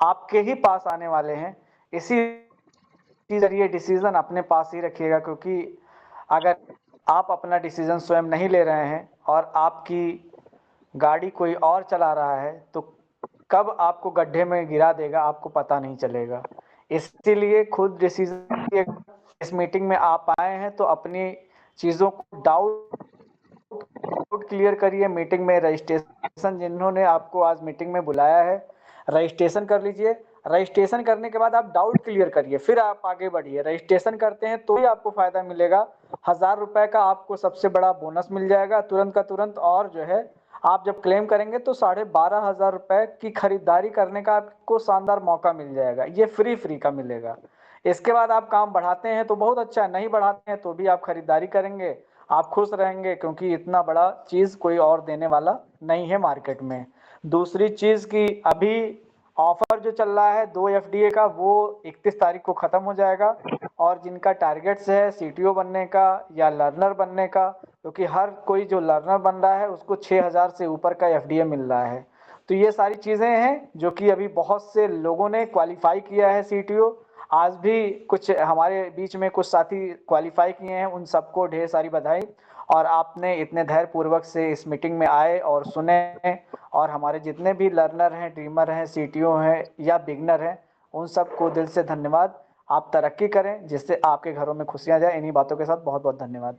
आपके ही पास आने वाले हैं, इसी जरिए डिसीजन अपने पास ही रखिएगा, क्योंकि अगर आप अपना डिसीजन स्वयं नहीं ले रहे हैं और आपकी गाड़ी कोई और चला रहा है तो कब आपको गड्ढे में गिरा देगा आपको पता नहीं चलेगा। इसीलिए खुद डिसीजन, इस मीटिंग में आप आए हैं तो अपनी चीजों को डाउट क्लियर करिए। मीटिंग में रजिस्ट्रेशन, जिन्होंने आपको आज मीटिंग में बुलाया है, रजिस्ट्रेशन कर लीजिए। रजिस्ट्रेशन करने के बाद आप डाउट क्लियर करिए, फिर आप आगे बढ़िए। रजिस्ट्रेशन करते हैं तो ही आपको फायदा मिलेगा। 1000 रुपए का आपको सबसे बड़ा बोनस मिल जाएगा तुरंत का तुरंत, और जो है आप जब क्लेम करेंगे तो 12,500 रुपए की खरीदारी करने का आपको शानदार मौका मिल जाएगा। ये फ्री का मिलेगा। इसके बाद आप काम बढ़ाते हैं तो बहुत अच्छा है, नहीं बढ़ाते हैं तो भी आप खरीदारी करेंगे, आप खुश रहेंगे, क्योंकि इतना बड़ा चीज कोई और देने वाला नहीं है मार्केट में। दूसरी चीज की अभी ऑफर जो चल रहा है 2 एफडीए का, वो 31 तारीख को खत्म हो जाएगा। और जिनका टारगेट्स है सीटीओ बनने का या लर्नर बनने का, क्योंकि हर कोई जो लर्नर बन रहा है उसको 6000 से ऊपर का एफडीए मिल रहा है। तो ये सारी चीजें हैं जो कि अभी बहुत से लोगों ने क्वालिफाई किया है सीटीओ। आज भी कुछ हमारे बीच में कुछ साथी क्वालिफाई किए हैं, उन सबको ढेर सारी बधाई। और आपने इतने धैर्य पूर्वक से इस मीटिंग में आए और सुने, और हमारे जितने भी लर्नर हैं, ड्रीमर हैं, सीटीओ हैं या बिगनर हैं, उन सबको दिल से धन्यवाद। आप तरक्की करें जिससे आपके घरों में खुशियां जाए। इन्हीं बातों के साथ बहुत बहुत धन्यवाद।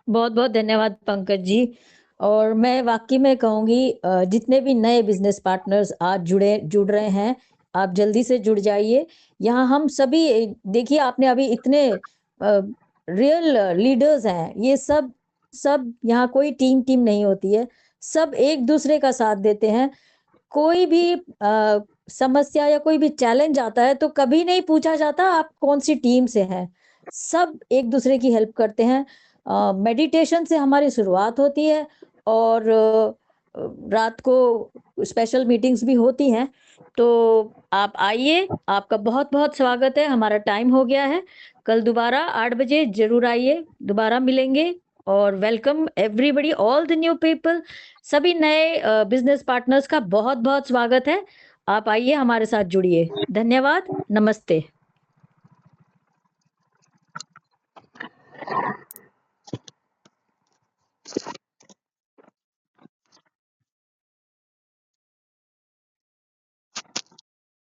बहुत बहुत धन्यवाद पंकज जी। और मैं वाकई में कहूंगी जितने भी नए बिजनेस पार्टनर्स आज जुड़ रहे हैं, आप जल्दी से जुड़ जाइए। यहाँ हम सभी, देखिए आपने अभी इतने रियल लीडर्स हैं, ये सब यहाँ कोई टीम नहीं होती है, सब एक दूसरे का साथ देते हैं। कोई भी समस्या या कोई भी चैलेंज आता है तो कभी नहीं पूछा जाता आप कौन सी टीम से हैं, सब एक दूसरे की हेल्प करते हैं। मेडिटेशन से हमारी शुरुआत होती है और रात को स्पेशल मीटिंग्स भी होती हैं। तो आप आइए, आपका बहुत बहुत स्वागत है। हमारा टाइम हो गया है, कल दोबारा 8 बजे जरूर आइए, दोबारा मिलेंगे। और welcome everybody, all the new people, सभी नए बिजनेस पार्टनर्स का बहुत बहुत स्वागत है। आप आइए, हमारे साथ जुड़िए। धन्यवाद, नमस्ते।